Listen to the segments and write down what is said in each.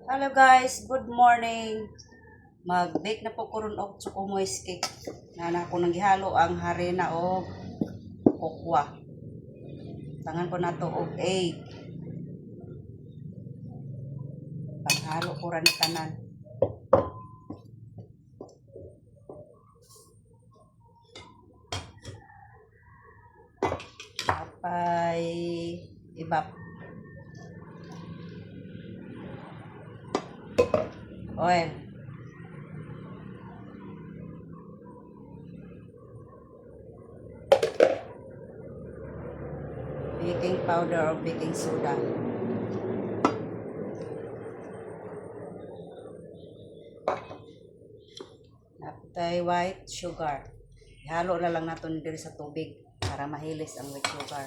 Hello guys, good morning. Mag-bake na po ko ron og choco-moist cake. Na ko nang gihalo ang harina og kokwa. Tangan ko na to og egg. Paghalo ko ra ni tanan. Apay ibap. Oil. Baking powder or baking soda. Napay white sugar. Ihalo na lang natin diri sa tubig para mahilis ang white sugar.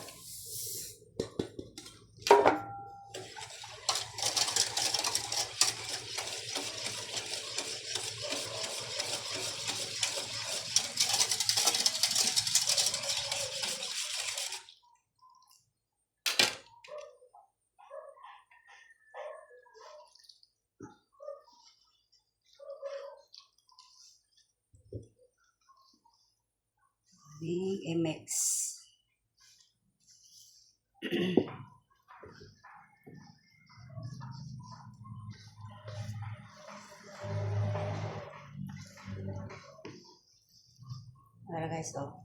I-mix. Tara guys, oh.